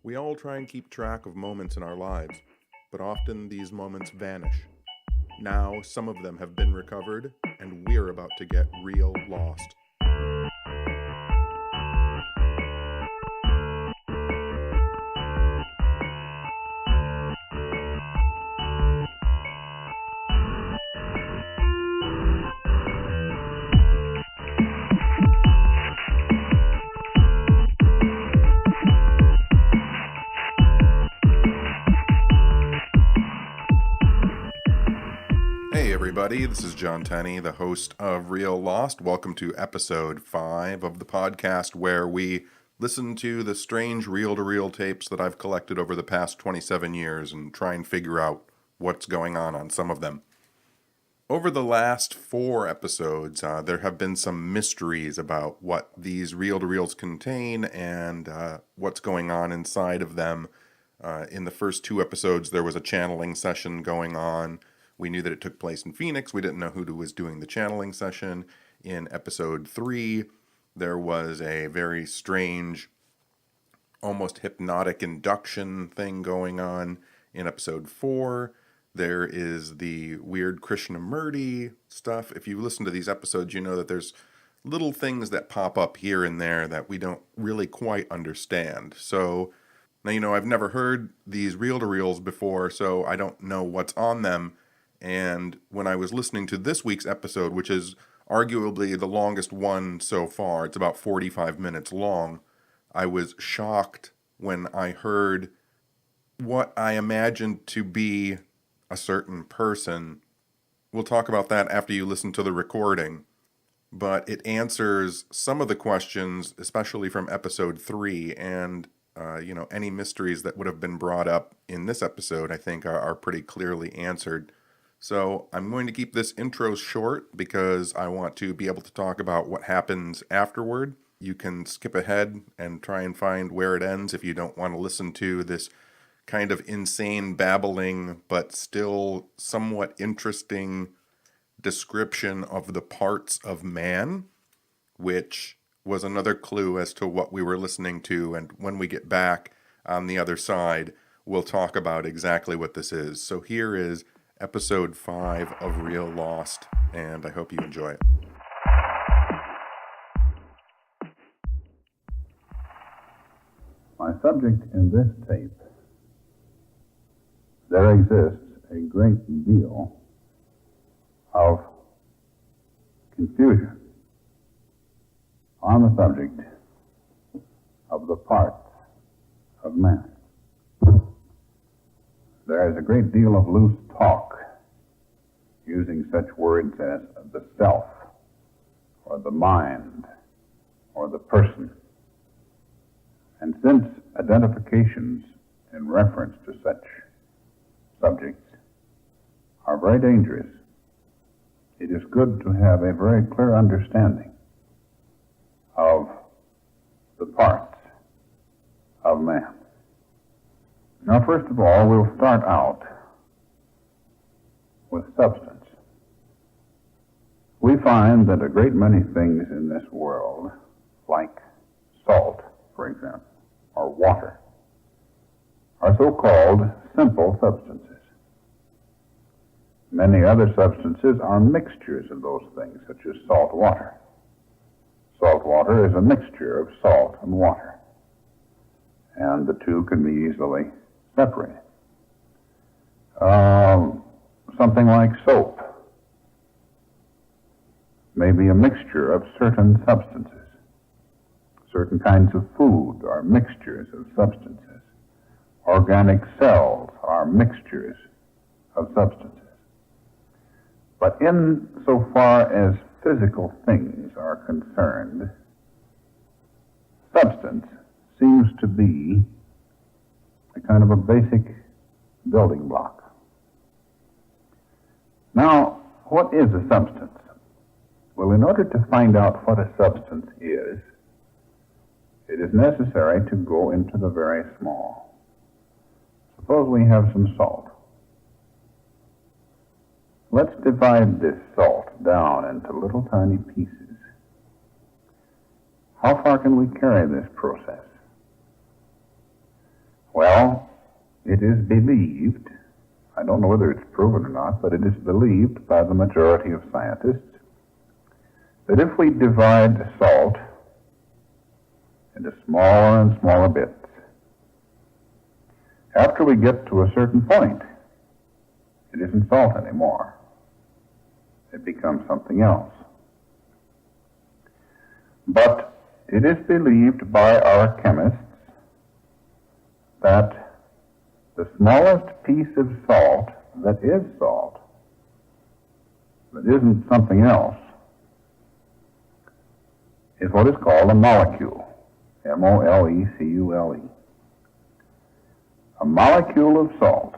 We all try and keep track of moments in our lives, but often these moments vanish. Now, some of them have been recovered, and we're about to get real lost. Hey everybody, this is John Tenney, the host of Real Lost. Welcome to episode 5 of the podcast where we listen to the strange reel-to-reel tapes that I've collected over the past 27 years and try and figure out what's going on some of them. Over the last 4 episodes, there have been some mysteries about what these reel-to-reels contain and what's going on inside of them. In the first 2 episodes, there was a channeling session going on. We knew that it took place in Phoenix. We didn't know who was doing the channeling session. In episode 3, there was a very strange, almost hypnotic induction thing going on. In episode 4, there is the weird Krishnamurti stuff. If you listen to these episodes, you know that there's little things that pop up here and there that we don't really quite understand. So, now, I've never heard these reel-to-reels before, so I don't know what's on them. And when I was listening to this week's episode, which is arguably the longest one so far, it's about 45 minutes long, I was shocked when I heard what I imagined to be a certain person. We'll talk about that after you listen to the recording. But it answers some of the questions, especially from episode 3, and any mysteries that would have been brought up in this episode, I think, are pretty clearly answered. So I'm going to keep this intro short because I want to be able to talk about what happens afterward. You can skip ahead and try and find where it ends if you don't want to listen to this kind of insane babbling but still somewhat interesting description of the parts of man, which was another clue as to what we were listening to. And when we get back on the other side, we'll talk about exactly what this is. So here is episode 5 of Real Lost, and I hope you enjoy it. My subject in this tape, there exists a great deal of confusion on the subject of the parts of man. There is a great deal of loose talk using such words as the self, or the mind, or the person. And since identifications in reference to such subjects are very dangerous, it is good to have a very clear understanding of the parts of man. Now, first of all, we'll start out with substance. We find that a great many things in this world, like salt, for example, or water, are so-called simple substances. Many other substances are mixtures of those things, such as salt water. Salt water is a mixture of salt and water, and the two can be easily separated. Something like soap may be a mixture of certain substances. Certain kinds of food are mixtures of substances. Organic cells are mixtures of substances. But insofar as physical things are concerned, substance seems to be a kind of a basic building block. Now, what is a substance? Well, in order to find out what a substance is, it is necessary to go into the very small. Suppose we have some salt. Let's divide this salt down into little tiny pieces. How far can we carry this process? Well, it is believed, I don't know whether it's proven or not, but it is believed by the majority of scientists that if we divide salt into smaller and smaller bits, after we get to a certain point, it isn't salt anymore. It becomes something else. But it is believed by our chemists that the smallest piece of salt that is salt, that isn't something else, is what is called a molecule. M-O-L-E-C-U-L-E. A molecule of salt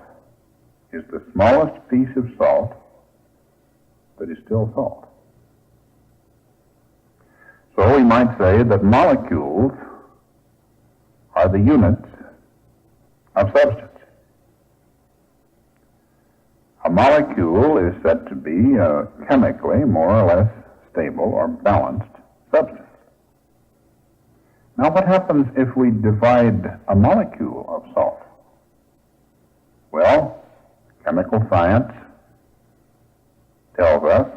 is the smallest piece of salt that is still salt. So we might say that molecules are the units of substance. A molecule is said to be a chemically more or less stable or balanced substance. Now, what happens if we divide a molecule of salt? Well, chemical science tells us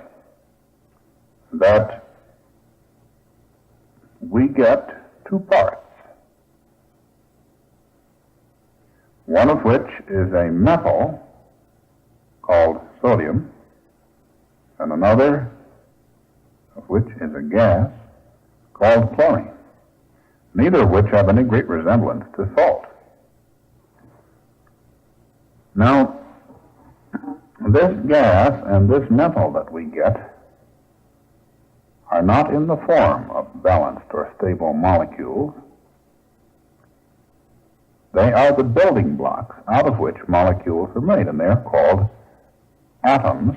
that we get two parts, one of which is a metal called sodium, and another of which is a gas called chlorine, neither of which have any great resemblance to salt. Now, this gas and this metal that we get are not in the form of balanced or stable molecules. They are the building blocks out of which molecules are made, and they're called atoms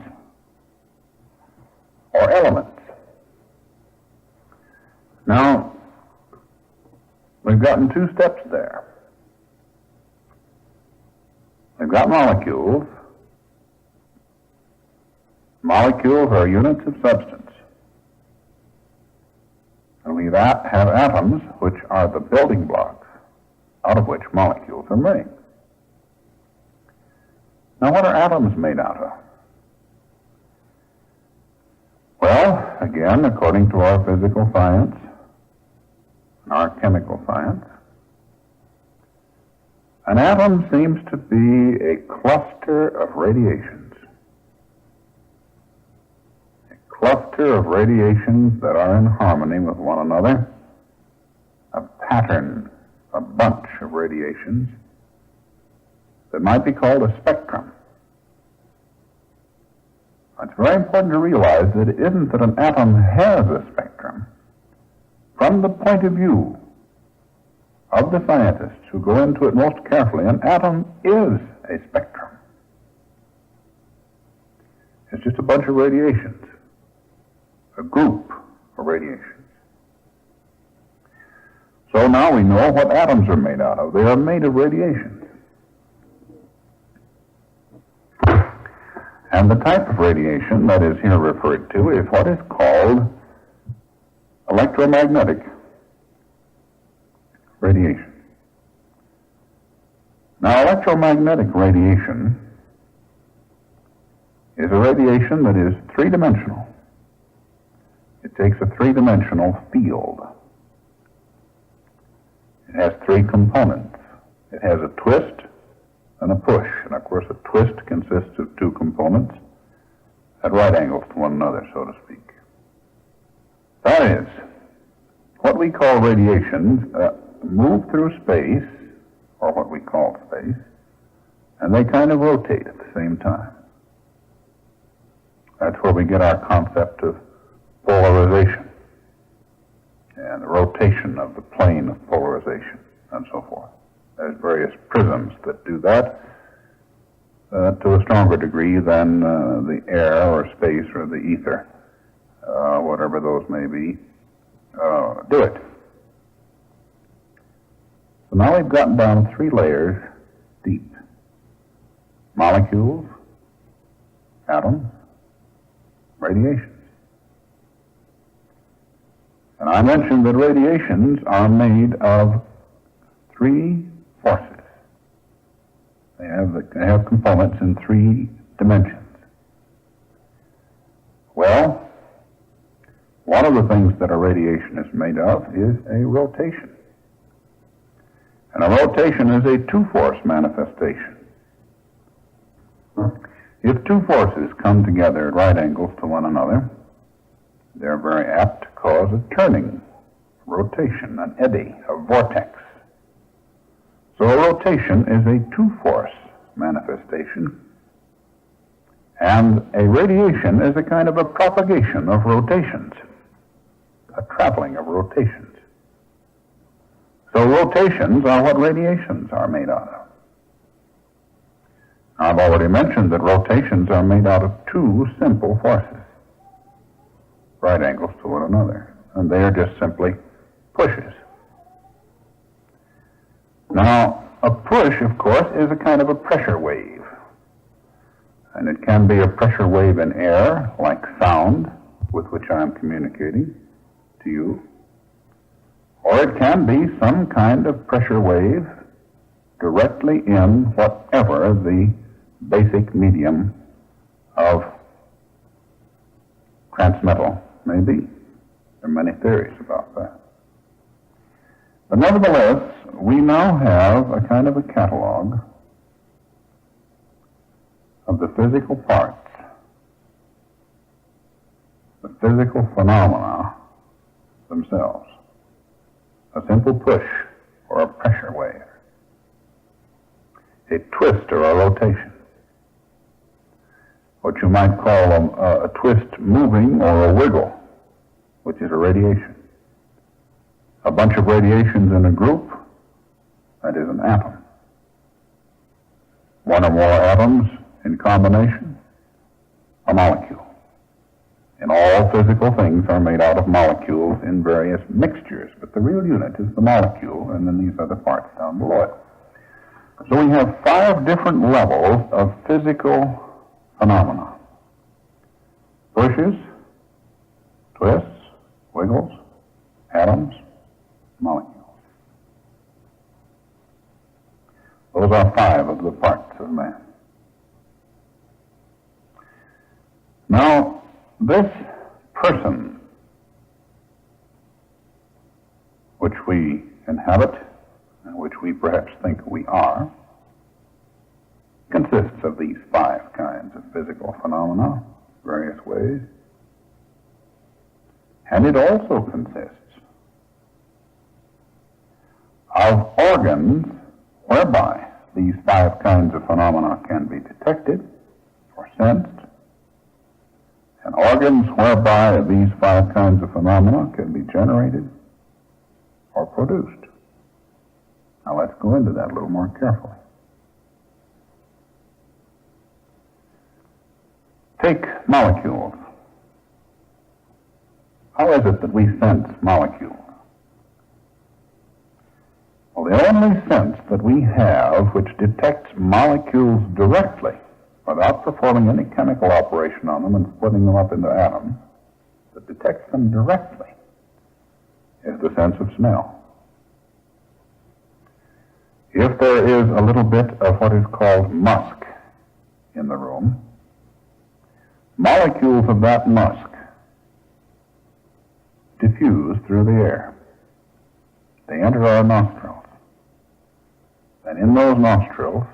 or elements. Now, we've gotten two steps there. We've got molecules. Molecules are units of substance. And we have atoms, which are the building blocks out of which molecules are made. Now, what are atoms made out of? Well, again, according to our physical science, our chemical science, an atom seems to be a cluster of radiations. A cluster of radiations that are in harmony with one another, a pattern, a bunch of radiations that might be called a spectrum. It's very important to realize that it isn't that an atom has a spectrum. From the point of view of the scientists who go into it most carefully, an atom is a spectrum. It's just a bunch of radiations, a group of radiations. So now we know what atoms are made out of. They are made of radiations. And the type of radiation that is here referred to is what is called electromagnetic radiation. Now, electromagnetic radiation is a radiation that is three-dimensional. It takes a three-dimensional field. It has three components. It has a twist and a push. And of course, a twist consists of two components at right angles to one another, so to speak. That is, what we call radiations move through space, or what we call space, and they kind of rotate at the same time. That's where we get our concept of polarization and the rotation of the plane of polarization and so forth. There's various prisms that do that to a stronger degree than the air or space or the ether, whatever those may be, do it. So now we've gotten down 3 layers deep. Molecules, atoms, radiations. And I mentioned that radiations are made of 3 forces. They have components in 3 dimensions. Well, one of the things that a radiation is made of is a rotation. And a rotation is a two-force manifestation. If two forces come together at right angles to one another, they're very apt to cause a turning, rotation, an eddy, a vortex. So a rotation is a two-force manifestation, and a radiation is a kind of a propagation of rotations, a traveling of rotations. So rotations are what radiations are made out of. I've already mentioned that rotations are made out of 2 simple forces, right angles to one another, and they are just simply pushes. Now, a push, of course, is a kind of a pressure wave, and it can be a pressure wave in air, like sound, with which I am communicating to you, or it can be some kind of pressure wave directly in whatever the basic medium of transmittal may be. There are many theories about that. But nevertheless, we now have a kind of a catalog of the physical parts, the physical phenomena themselves. A simple push or a pressure wave, a twist or a rotation, what you might call a twist moving or a wiggle, which is a radiation. A bunch of radiations in a group, that is an atom. One or more atoms in combination, a molecule. And all physical things are made out of molecules in various mixtures, but the real unit is the molecule, and then these other parts down below it. So we have 5 different levels of physical phenomena: pushes, twists, wiggles, atoms, molecules. Those are 5 of the parts of man. Now, this person which we inhabit and which we perhaps think we are consists of these 5 kinds of physical phenomena, various ways. And it also consists of organs whereby these 5 kinds of phenomena can be detected or sensed, and organs whereby these 5 kinds of phenomena can be generated or produced. Now let's go into that a little more carefully. Take molecules. How is it that we sense molecules? Well, the only sense that we have which detects molecules directly, without performing any chemical operation on them and splitting them up into atoms, that detects them directly, is the sense of smell. If there is a little bit of what is called musk in the room, molecules of that musk diffuse through the air. They enter our nostrils. And in those nostrils,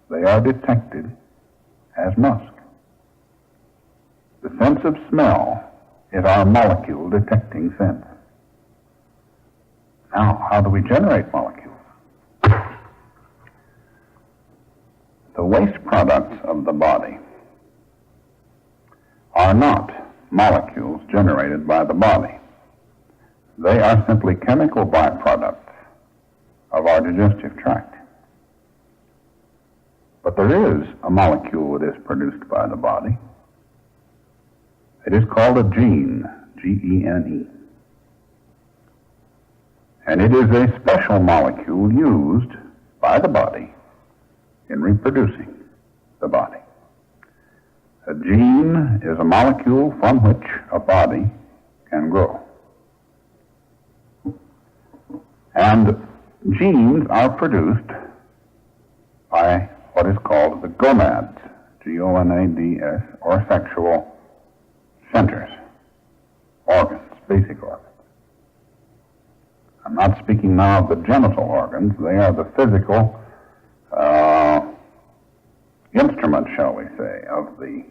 they are detected as musk. The sense of smell is our molecule detecting sense. Now, how do we generate molecules? The waste products of the body are not molecules generated by the body. They are simply chemical byproducts of our digestive tract. But there is a molecule that is produced by the body. It is called a gene, G-E-N-E. And it is a special molecule used by the body in reproducing the body. A gene is a molecule from which a body can grow. And genes are produced by what is gonads, Gonads, or sexual centers, organs, basic organs. I'm not speaking now of the genital organs. They are the physical instrument, shall we say, of the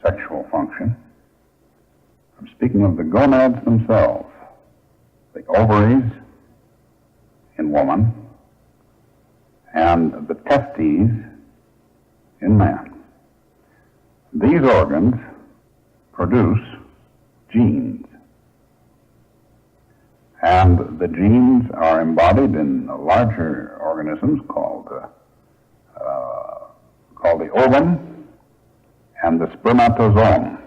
sexual function. I'm speaking of the gonads themselves, the ovaries in woman and the testes in man. These organs produce genes, and the genes are embodied in larger organisms called the ovum and the spermatozoon.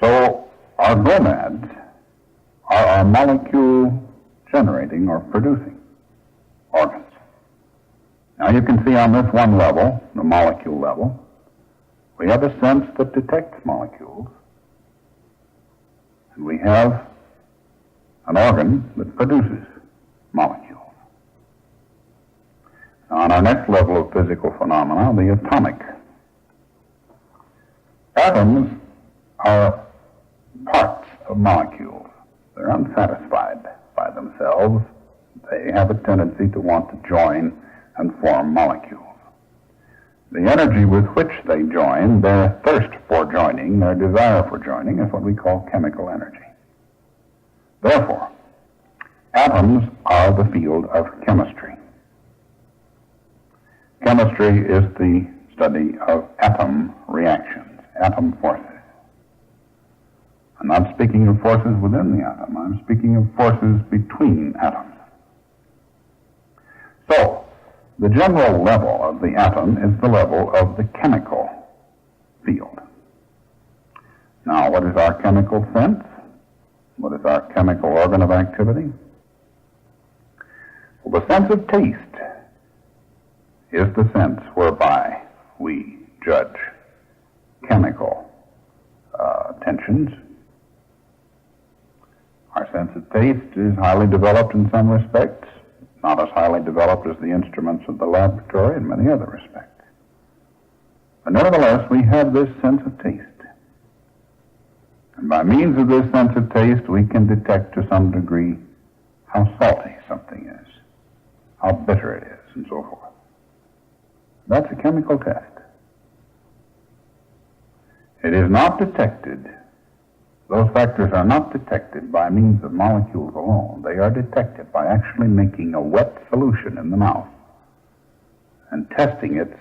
So our gonads are our molecule-generating or producing organs. Now you can see on this one level, the molecule level, we have a sense that detects molecules, and we have an organ that produces molecules. Now, on our next level of physical phenomena, the atomic. Atoms are parts of molecules. They're unsatisfied by themselves. They have a tendency to want to join and form molecules. The energy with which they join, their thirst for joining, their desire for joining, is what we call chemical energy. Therefore, atoms are the field of chemistry. Chemistry is the study of atom reactions, atom forces. I'm not speaking of forces within the atom. I'm speaking of forces between atoms. So, the general level of the atom is the level of the chemical field. Now, what is our chemical sense? What is our chemical organ of activity? Well, the sense of taste is the sense whereby we judge chemical tensions. Our sense of taste is highly developed in some respects, not as highly developed as the instruments of the laboratory in many other respects. But nevertheless, we have this sense of taste. And by means of this sense of taste, we can detect to some degree how salty something is, how bitter it is, and so forth. That's a chemical test. It is not detected. Those factors are not detected by means of molecules alone. They are detected by actually making a wet solution in the mouth and testing its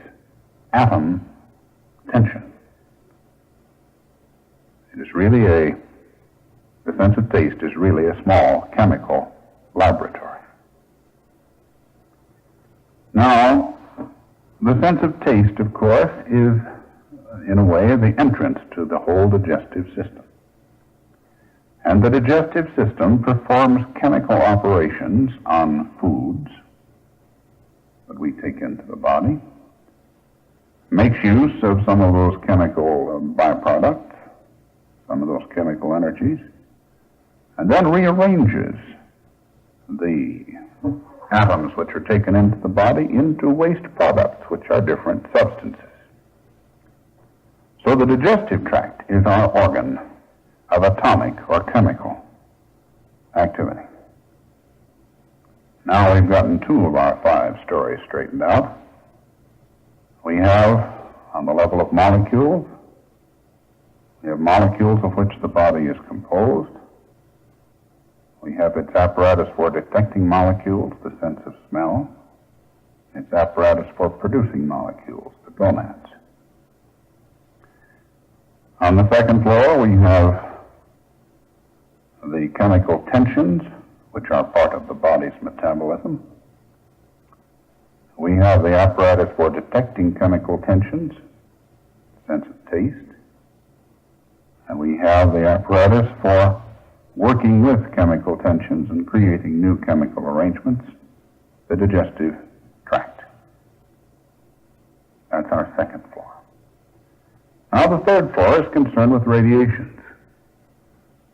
atom tension. It is really the sense of taste is really a small chemical laboratory. Now, the sense of taste, of course, is, in a way, the entrance to the whole digestive system. And the digestive system performs chemical operations on foods that we take into the body, makes use of some of those chemical byproducts, some of those chemical energies, and then rearranges the atoms which are taken into the body into waste products, which are different substances. So the digestive tract is our organ of atomic or chemical activity. Now we've gotten 2 of our 5 stories straightened out. We have, on the level of molecules, we have molecules of which the body is composed. We have its apparatus for detecting molecules, the sense of smell, its apparatus for producing molecules, the gonads. On the second floor, we have the chemical tensions, which are part of the body's metabolism. We have the apparatus for detecting chemical tensions, sense of taste. And we have the apparatus for working with chemical tensions and creating new chemical arrangements, the digestive tract. That's our second floor. Now the third floor is concerned with radiations.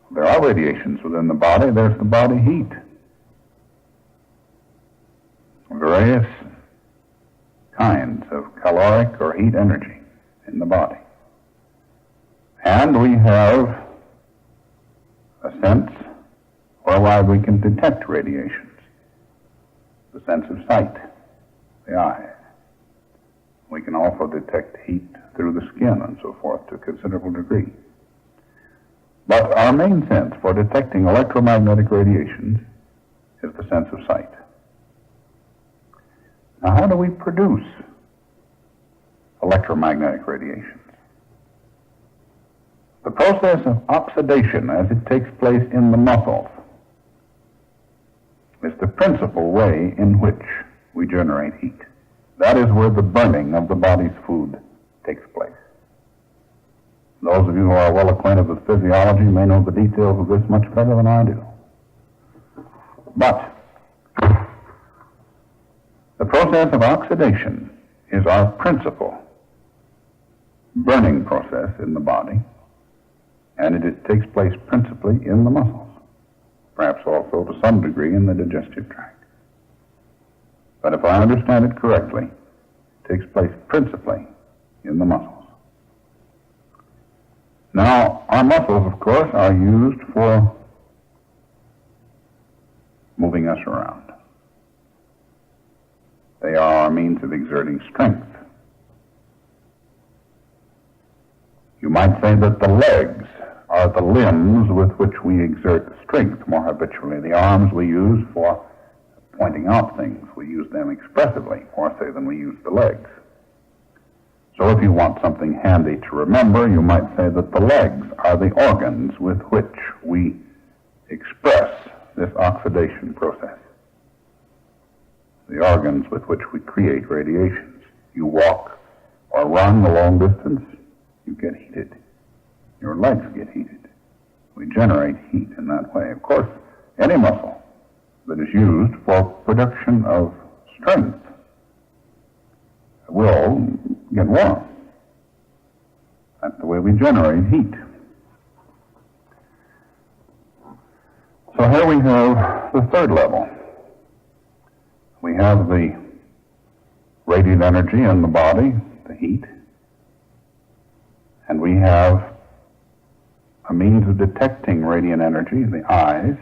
There are radiations within the body. There's the body heat. Various kinds of caloric or heat energy in the body. And we have a sense whereby we can detect radiations, the sense of sight, the eye. We can also detect heat through the skin and so forth to a considerable degree. But our main sense for detecting electromagnetic radiations is the sense of sight. Now, how do we produce electromagnetic radiations? The process of oxidation, as it takes place in the muscles, is the principal way in which we generate heat. That is where the burning of the body's food takes place. Those of you who are well acquainted with physiology may know the details of this much better than I do. But the process of oxidation is our principal burning process in the body, and it takes place principally in the muscles, perhaps also to some degree in the digestive tract. But if I understand it correctly, it takes place principally in the muscles. Now, our muscles, of course, are used for moving us around. They are our means of exerting strength. You might say that the legs are the limbs with which we exert strength more habitually. The arms we use for pointing out things. We use them expressively more, say, than we use the legs. So if you want something handy to remember, you might say that the legs are the organs with which we express this oxidation process. The organs with which we create radiations. You walk or run a long distance, you get heated. Your legs get heated. We generate heat in that way. Of course, any muscle that is used for production of strength will get warm. That's the way we generate heat. So here we have the third level. We have the radiant energy in the body, the heat, and we have a means of detecting radiant energy, the eyes,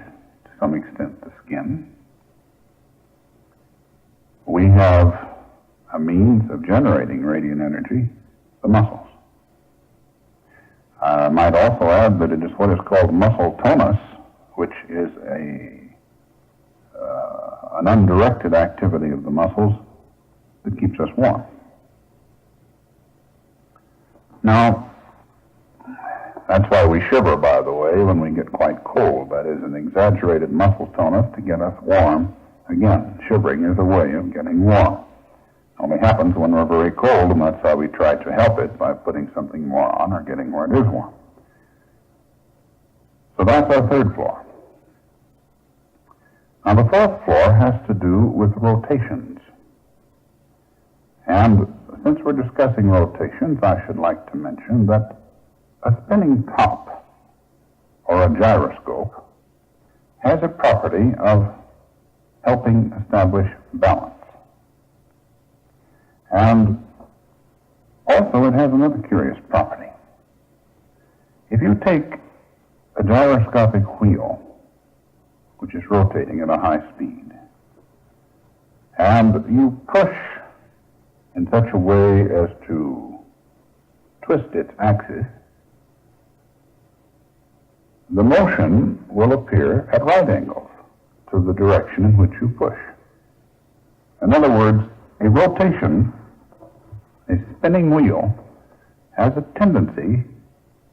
to some extent the skin. We have a means of generating radiant energy, the muscles. I might also add that it is what is called muscle tonus, which is an undirected activity of the muscles that keeps us warm. Now, that's why we shiver, by the way, when we get quite cold. That is an exaggerated muscle tonus to get us warm. Again, shivering is a way of getting warm. It only happens when we're very cold, and that's how we try to help it, by putting something more on or getting where it is warm. So that's our third floor. Now, the fourth floor has to do with rotations. And since we're discussing rotations, I should like to mention that a spinning top, or a gyroscope, has a property of helping establish balance. And also it has another curious property. If you take a gyroscopic wheel, which is rotating at a high speed, and you push in such a way as to twist its axis, the motion will appear at right angles to the direction in which you push. In other words, a rotation, a spinning wheel, has a tendency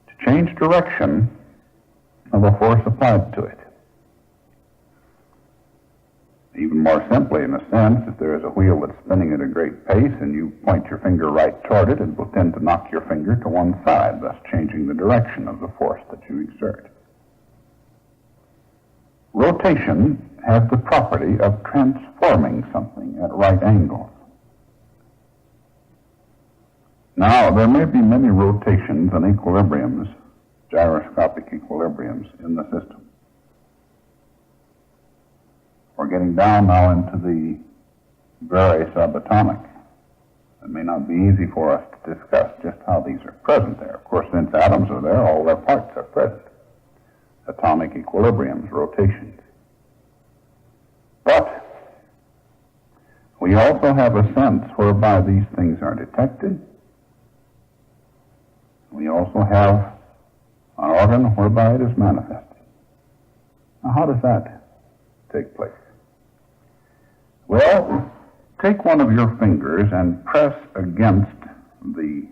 to change direction of the force applied to it. Even more simply, in a sense, if there is a wheel that's spinning at a great pace and you point your finger right toward it, it will tend to knock your finger to one side, thus changing the direction of the force that you exert. Rotation has the property of transforming something at right angles. Now, there may be many rotations and equilibriums, gyroscopic equilibriums, in the system. We're getting down now into the very subatomic It may not be easy for us to discuss just how these are present there. Of course, since atoms are there, all their parts are present. Atomic equilibriums, rotations. But we also have a sense whereby these things are detected. We also have an organ whereby it is manifested. Now, how does that take place? Well, take one of your fingers and press against the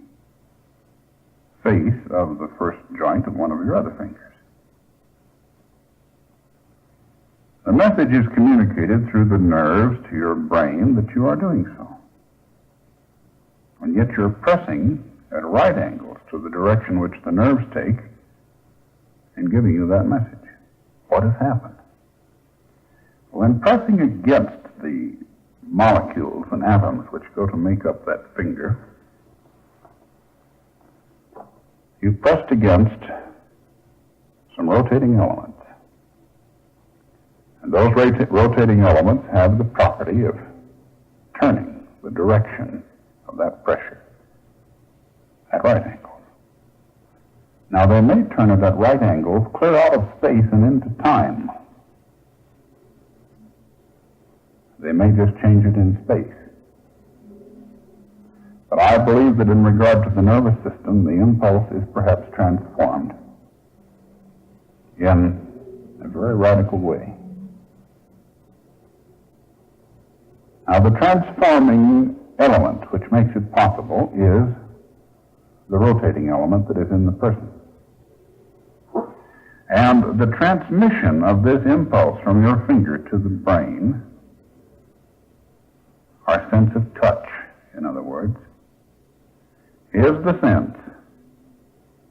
face of the first joint of one of your other fingers. The message is communicated through the nerves to your brain that you are doing so. And yet you're pressing at right angles to the direction which the nerves take in giving you that message. What has happened? When pressing against the molecules and atoms which go to make up that finger, you pressed against some rotating elements. And those rotating elements have the property of turning the direction of that pressure at right angles. Now, they may turn it at right angles clear out of space and into time. They may just change it in space. But I believe that in regard to the nervous system, the impulse is perhaps transformed in a very radical way. Now, the transforming element which makes it possible is the rotating element that is in the person. And the transmission of this impulse from your finger to the brain, our sense of touch, in other words, is the sense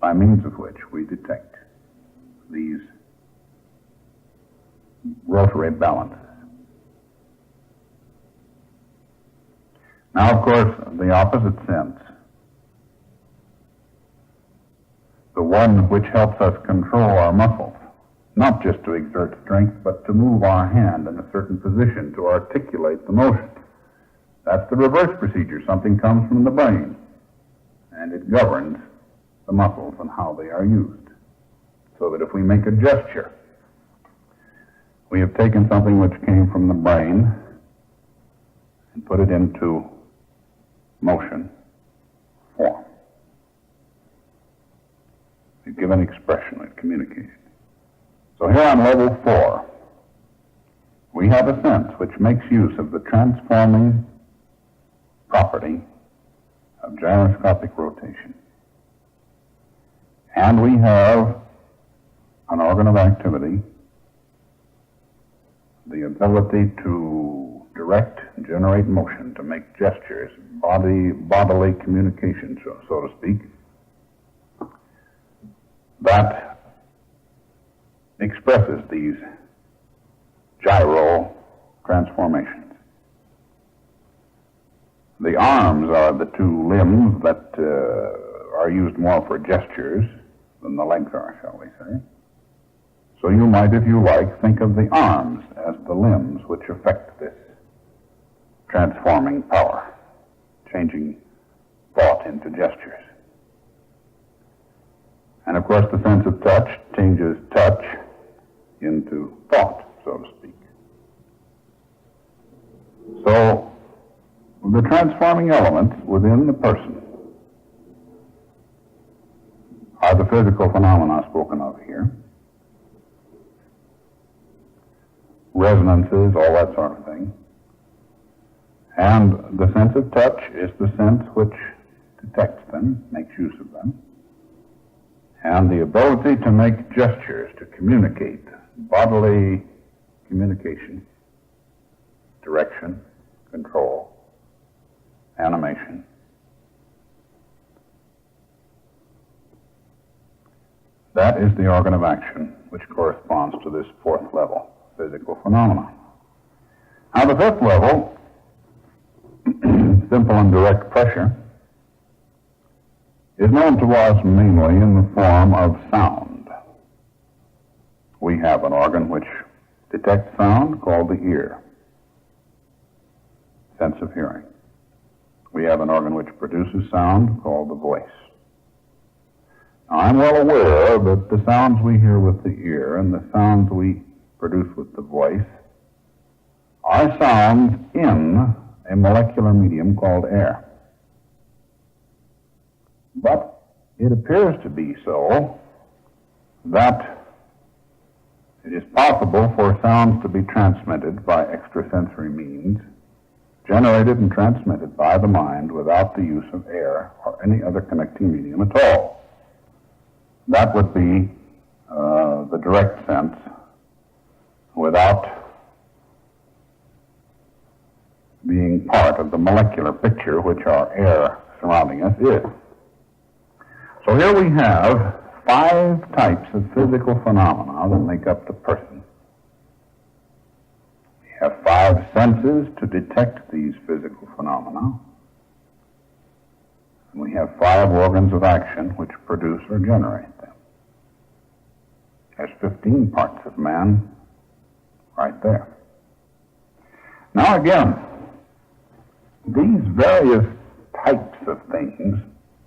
by means of which we detect these rotary balances. Now, of course, the opposite sense, the one which helps us control our muscles, not just to exert strength, but to move our hand in a certain position to articulate the motion. That's the reverse procedure. Something comes from the brain, and it governs the muscles and how they are used. So that if we make a gesture, we have taken something which came from the brain and put it into motion, form. We've given expression, we've communicated. So here on level 4, we have a sense which makes use of the transforming property of gyroscopic rotation. And we have an organ of activity, the ability to direct and generate motion, to make gestures, bodily communication, so to speak, that expresses these gyro transformations. The arms are the two limbs that are used more for gestures than the legs are, shall we say. So you might, if you like, think of the arms as the limbs which affect this transforming power, changing thought into gestures. And of course, the sense of touch changes touch into thought, so to speak. So, the transforming elements within the person are the physical phenomena spoken of here. Resonances, all that sort of thing. And the sense of touch is the sense which detects them, makes use of them. And the ability to make gestures, to communicate, bodily communication, direction, control, animation. That is the organ of action which corresponds to this 4th level, physical phenomena. Now the 5th level, simple and direct pressure, is known to us mainly in the form of sound. We have an organ which detects sound called the ear, sense of hearing. We have an organ which produces sound called the voice. Now, I'm well aware that the sounds we hear with the ear and the sounds we produce with the voice are sounds in a molecular medium called air. But it appears to be so that it is possible for sounds to be transmitted by extrasensory means, generated and transmitted by the mind without the use of air or any other connecting medium at all. That would be the direct sense without being part of the molecular picture which our air surrounding us is. So here we have 5 types of physical phenomena that make up the person. We have 5 senses to detect these physical phenomena. And we have 5 organs of action which produce or generate them. There's 15 parts of man right there. Now again, these various types of things,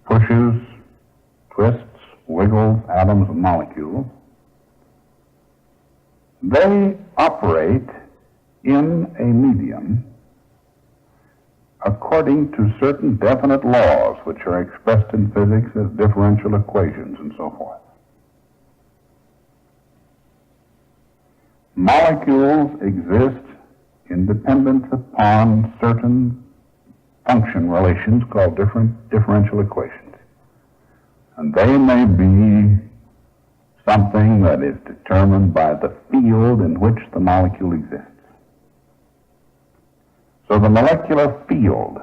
pushes, twists, wiggles, atoms, and molecules, they operate in a medium according to certain definite laws which are expressed in physics as differential equations and so forth. Molecules exist in dependence upon certain function relations called differential equations. And they may be something that is determined by the field in which the molecule exists. So the molecular field,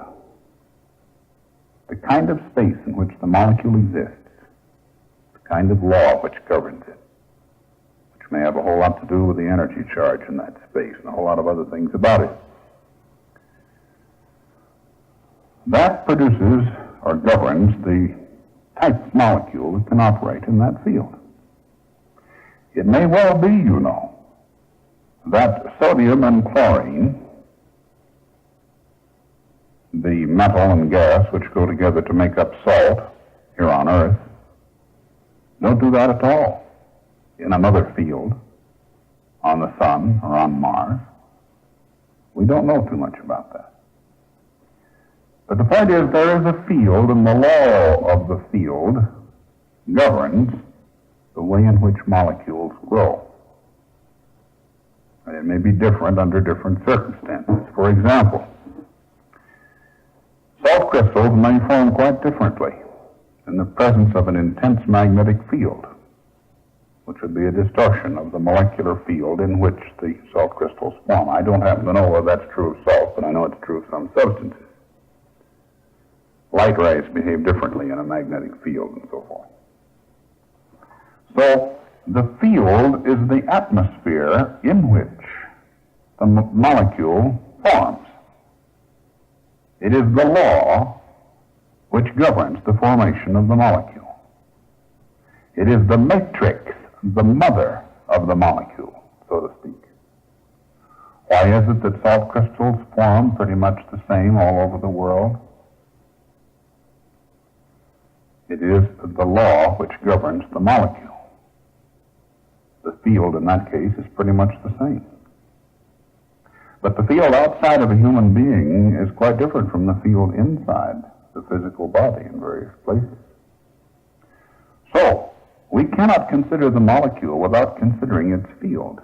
the kind of space in which the molecule exists, the kind of law which governs it, which may have a whole lot to do with the energy charge in that space and a whole lot of other things about it, that produces or governs the type of molecule that can operate in that field. It may well be, you know, that sodium and chlorine, the metal and gas which go together to make up salt here on Earth, don't do that at all in another field, on the Sun or on Mars. We don't know too much about that. But the point is, there is a field, and the law of the field governs the way in which molecules grow. And it may be different under different circumstances. For example, salt crystals may form quite differently in the presence of an intense magnetic field, which would be a distortion of the molecular field in which the salt crystals form. I don't happen to know whether that's true of salt, but I know it's true of some substances. Light rays behave differently in a magnetic field and so forth. So the field is the atmosphere in which the molecule forms. It is the law which governs the formation of the molecule. It is the matrix, the mother of the molecule, so to speak. Why is it that salt crystals form pretty much the same all over the world? It is the law which governs the molecule. The field in that case is pretty much the same. But the field outside of a human being is quite different from the field inside the physical body in various places. So, we cannot consider the molecule without considering its field.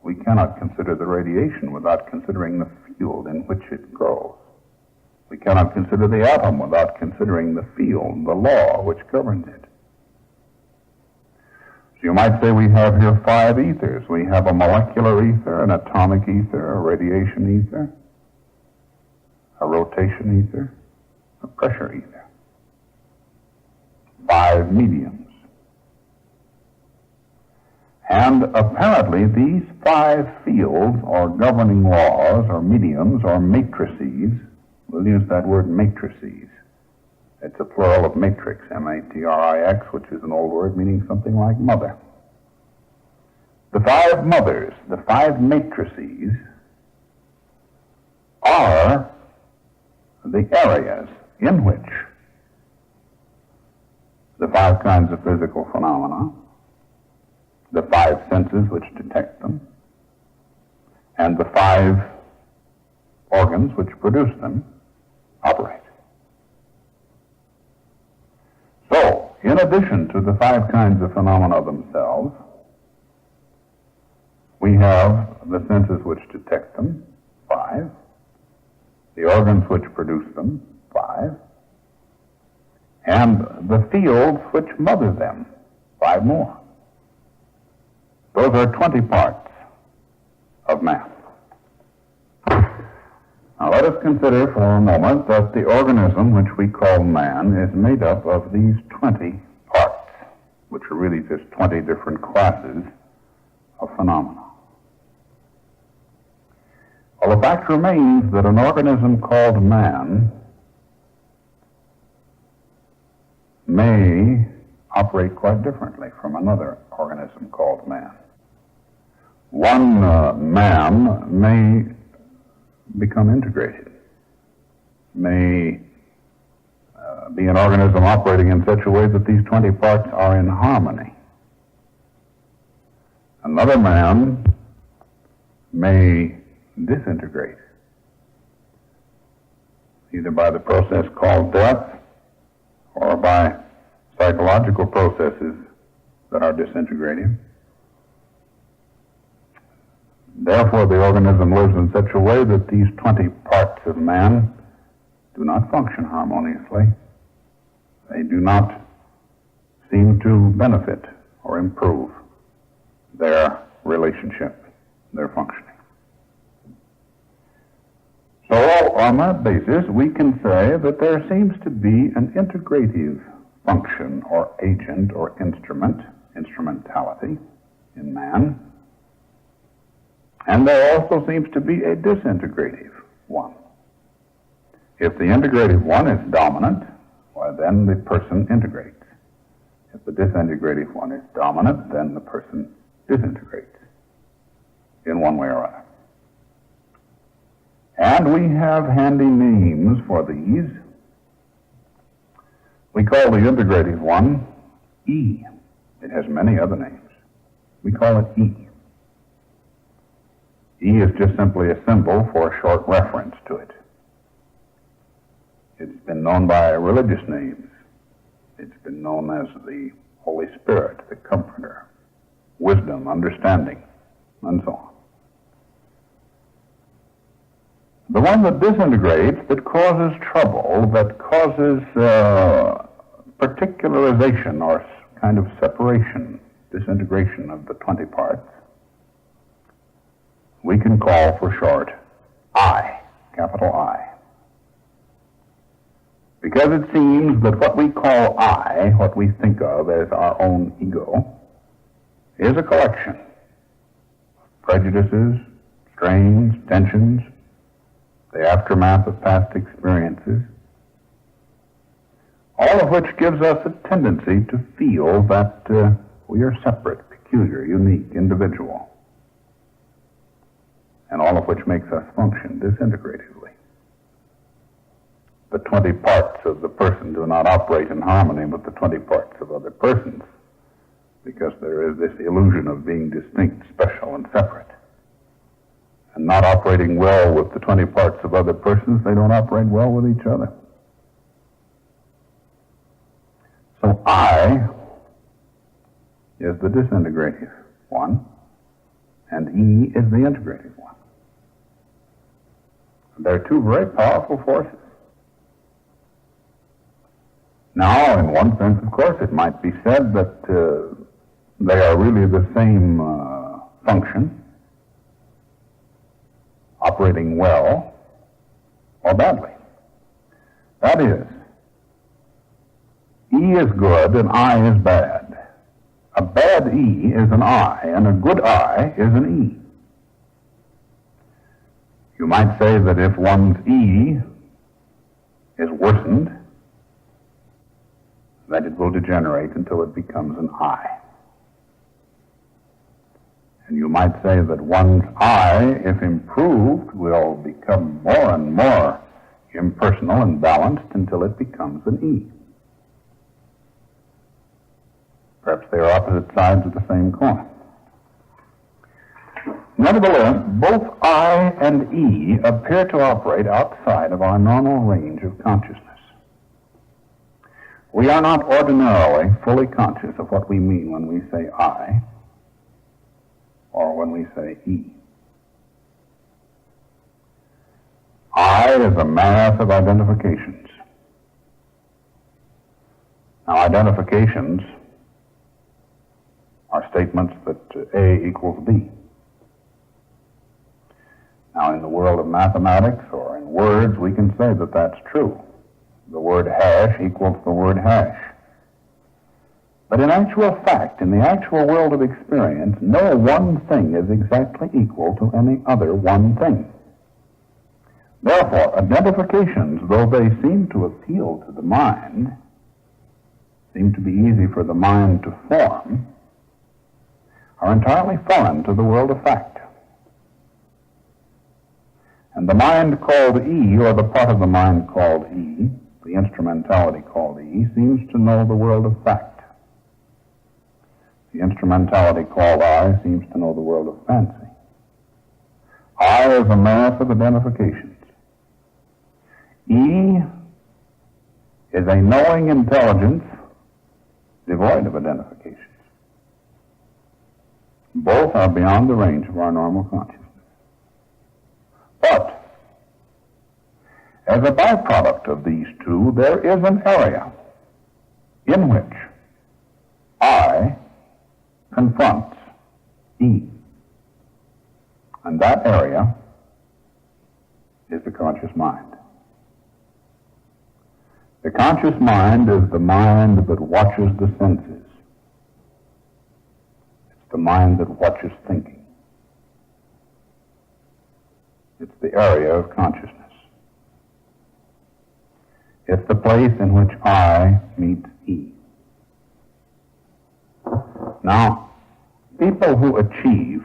We cannot consider the radiation without considering the field in which it grows. We cannot consider the atom without considering the field, the law which governs it. So you might say we have here 5 ethers. We have a molecular ether, an atomic ether, a radiation ether, a rotation ether, a pressure ether. 5 mediums. And apparently these 5 fields or governing laws or mediums or matrices, we'll use that word matrices. It's a plural of matrix, M-A-T-R-I-X, which is an old word meaning something like mother. The 5 mothers, the 5 matrices, are the areas in which the five kinds of physical phenomena, the five senses which detect them, and the five organs which produce them operate. So, in addition to the five kinds of phenomena themselves, we have the senses which detect them, five, the organs which produce them, five, and the fields which mother them, five more. Those are 20 parts of man. Now let us consider for a moment that the organism which we call man is made up of these 20 parts, which are really just 20 different classes of phenomena. Well, the fact remains that an organism called man may operate quite differently from another organism called man. One man may become integrated, may be an organism operating in such a way that these 20 parts are in harmony. Another man may disintegrate, either by the process called death or by psychological processes that are disintegrating. Therefore, the organism lives in such a way that these 20 parts of man do not function harmoniously. They do not seem to benefit or improve their relationship, their functioning. So, on that basis, we can say that there seems to be an integrative function or agent or instrumentality in man, and there also seems to be a disintegrative one. If the integrative one is dominant, why then the person integrates. If the disintegrative one is dominant, then the person disintegrates in one way or other. And we have handy names for these. We call the integrative one E. It has many other names. We call it E. E is just simply a symbol for a short reference to it. It's been known by religious names. It's been known as the Holy Spirit, the Comforter, wisdom, understanding, and so on. The one that disintegrates, that causes trouble, that causes particularization or kind of separation, disintegration of the 20 parts, we can call for short I, capital I. Because it seems that what we call I, what we think of as our own ego, is a collection of prejudices, strains, tensions, the aftermath of past experiences, all of which gives us a tendency to feel that we are separate, peculiar, unique, individual, and all of which makes us function disintegratively. The 20 parts of the person do not operate in harmony with the 20 parts of other persons, because there is this illusion of being distinct, special, and separate. And not operating well with the 20 parts of other persons, they don't operate well with each other. So I is the disintegrative one, and E is the integrative one. They're two very powerful forces. Now, in one sense, of course, it might be said that they are really the same function, operating well or badly. That is, E is good and I is bad. A bad E is an I, and a good I is an E. You might say that if one's E is worsened, that it will degenerate until it becomes an I. And you might say that one's I, if improved, will become more and more impersonal and balanced until it becomes an E. Perhaps they are opposite sides of the same coin. Nevertheless, both I and E appear to operate outside of our normal range of consciousness. We are not ordinarily fully conscious of what we mean when we say I or when we say E. I is a mass of identifications. Now, identifications are statements that A equals B. Now, in the world of mathematics or in words, we can say that that's true. The word hash equals the word hash. But in actual fact, in the actual world of experience, no one thing is exactly equal to any other one thing. Therefore, identifications, though they seem to appeal to the mind, seem to be easy for the mind to form, are entirely foreign to the world of fact. And the mind called E, or the part of the mind called E, the instrumentality called E, seems to know the world of fact. The instrumentality called I seems to know the world of fancy. I is a mass of identifications. E is a knowing intelligence devoid of identifications. Both are beyond the range of our normal consciousness. But, as a byproduct of these two, there is an area in which I confronts E. And that area is the conscious mind. The conscious mind is the mind that watches the senses. It's the mind that watches thinking. It's the area of consciousness. It's the place in which I meets E. Now, people who achieve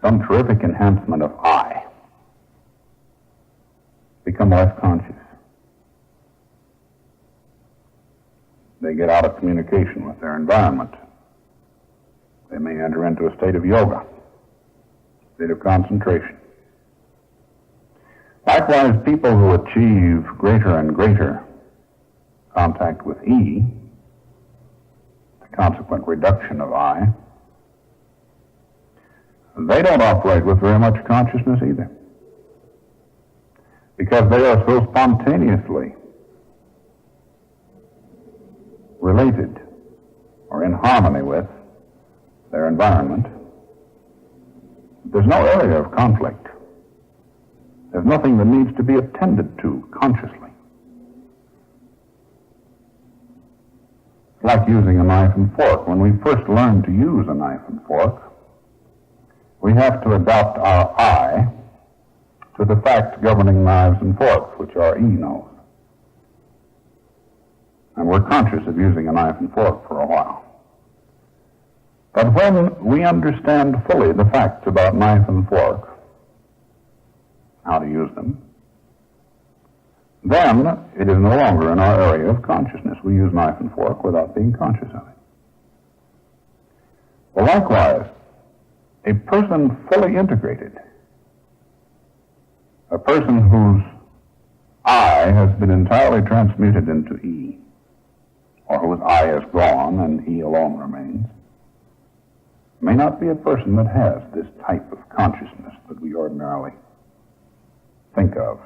some terrific enhancement of I become less conscious. They get out of communication with their environment. They may enter into a state of yoga, a state of concentration. Likewise, people who achieve greater and greater contact with E, the consequent reduction of I, they don't operate with very much consciousness either, because they are so spontaneously related or in harmony with their environment. There's no area of conflict. There's nothing that needs to be attended to consciously. It's like using a knife and fork. When we first learn to use a knife and fork, we have to adapt our I to the facts governing knives and forks, which our E knows. And we're conscious of using a knife and fork for a while. But when we understand fully the facts about knife and fork, how to use them, then it is no longer in our area of consciousness. We use knife and fork without being conscious of it. Well, likewise, a person fully integrated, a person whose I has been entirely transmuted into E, or whose I is gone and E alone remains, may not be a person that has this type of consciousness that we ordinarily think of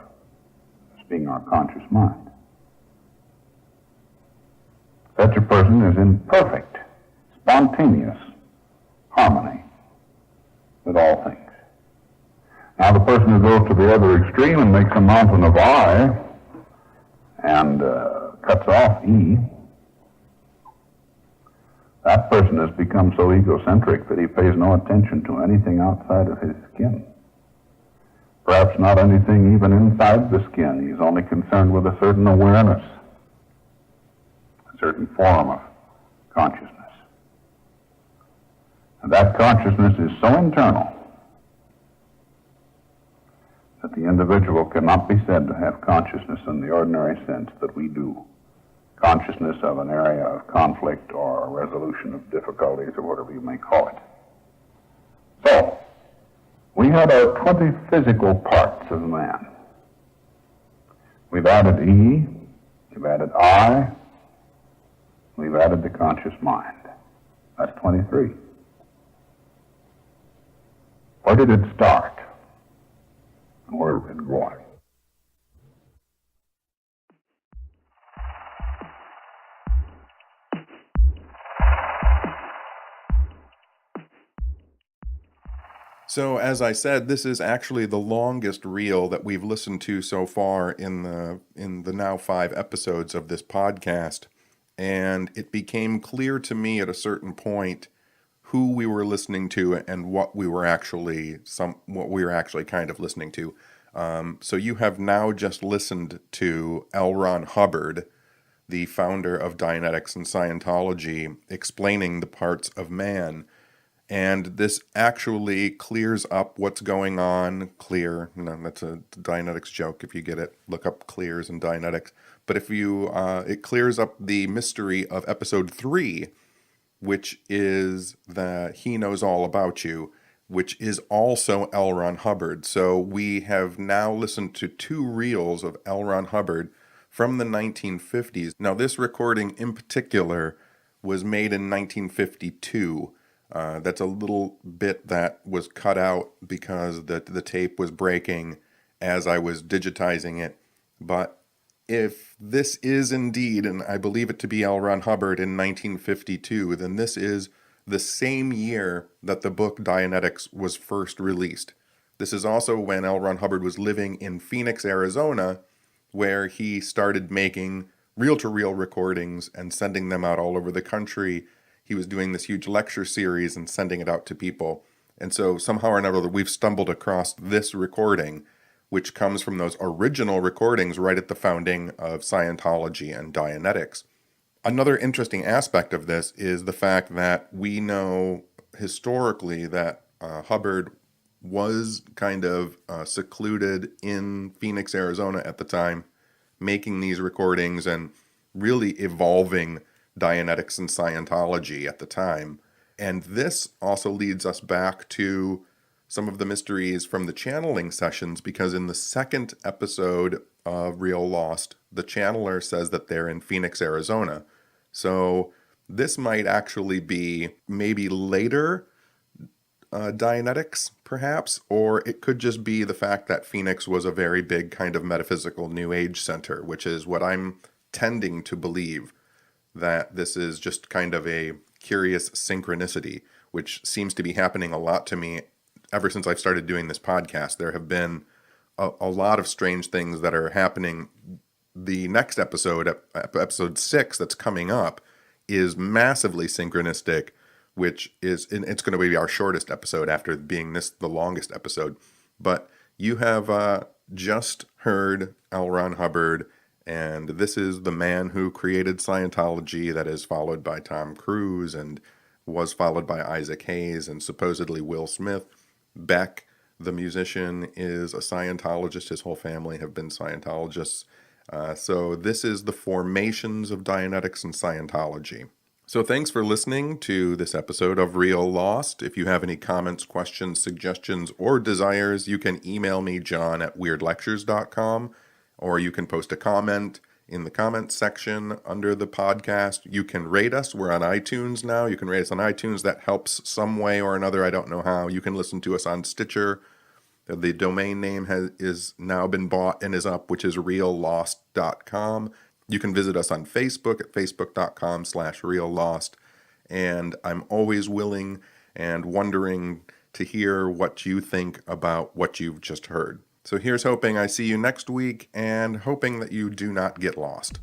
as being our conscious mind. Such a person is in perfect, spontaneous harmony with all things. Now, the person who goes to the other extreme and makes a mountain of I and cuts off E, that person has become so egocentric that he pays no attention to anything outside of his skin. Perhaps not anything even inside the skin. He's only concerned with a certain awareness, a certain form of consciousness. And that consciousness is so internal that the individual cannot be said to have consciousness in the ordinary sense that we do. Consciousness of an area of conflict or a resolution of difficulties or whatever you may call it. So, we had our 20 physical parts of man. We've added E, we've added I, we've added the conscious mind. That's 23. Where did it start? And where is it going? So, as I said, this is actually the longest reel that we've listened to so far in the now 5 episodes of this podcast, and it became clear to me at a certain point who we were listening to and what we were actually kind of listening to. So you have now just listened to L. Ron Hubbard, the founder of Dianetics and Scientology, explaining the parts of man. And this actually clears up what's going on. That's a Dianetics joke. If you get it, look up clears and Dianetics. But if you, it clears up the mystery of episode 3, which is that He Knows All About You, which is also L. Ron Hubbard. So we have now listened to 2 reels of L. Ron Hubbard from the 1950s. Now, this recording in particular was made in 1952. That's a little bit that was cut out because the tape was breaking as I was digitizing it. But if this is indeed, and I believe it to be L. Ron Hubbard in 1952, then this is the same year that the book Dianetics was first released. This is also when L. Ron Hubbard was living in Phoenix, Arizona, where he started making reel-to-reel recordings and sending them out all over the country. He was doing this huge lecture series and sending it out to people. And so somehow or another, we've stumbled across this recording, which comes from those original recordings right at the founding of Scientology and Dianetics. Another interesting aspect of this is the fact that we know historically that Hubbard was kind of secluded in Phoenix, Arizona at the time, making these recordings and really evolving Dianetics and Scientology at the time. And this also leads us back to some of the mysteries from the channeling sessions, because in the second episode of Real Lost, the channeler says that they're in Phoenix, Arizona. So this might actually be maybe later Dianetics, perhaps, or it could just be the fact that Phoenix was a very big kind of metaphysical New Age center, which is what I'm tending to believe, that this is just kind of a curious synchronicity, which seems to be happening a lot to me ever since I've started doing this podcast. There have been a lot of strange things that are happening. The next episode, episode 6, that's coming up, is massively synchronistic, which is, it's going to be our shortest episode after being this the longest episode. But you have just heard L. Ron Hubbard, and this is the man who created Scientology, that is followed by Tom Cruise and was followed by Isaac Hayes and supposedly Will Smith. Beck, the musician, is a Scientologist. His whole family have been Scientologists. So this is the formations of Dianetics and Scientology. So thanks for listening to this episode of Real Lost. If you have any comments, questions, suggestions, or desires, you can email me, john@weirdlectures.com, or you can post a comment in the comments section under the podcast. You can rate us. We're on iTunes now. You can rate us on iTunes. That helps some way or another. I don't know how. You can listen to us on Stitcher. The domain name is now been bought and is up, which is reallost.com. You can visit us on Facebook at facebook.com/reallost. And I'm always willing and wondering to hear what you think about what you've just heard. So here's hoping I see you next week, and hoping that you do not get lost.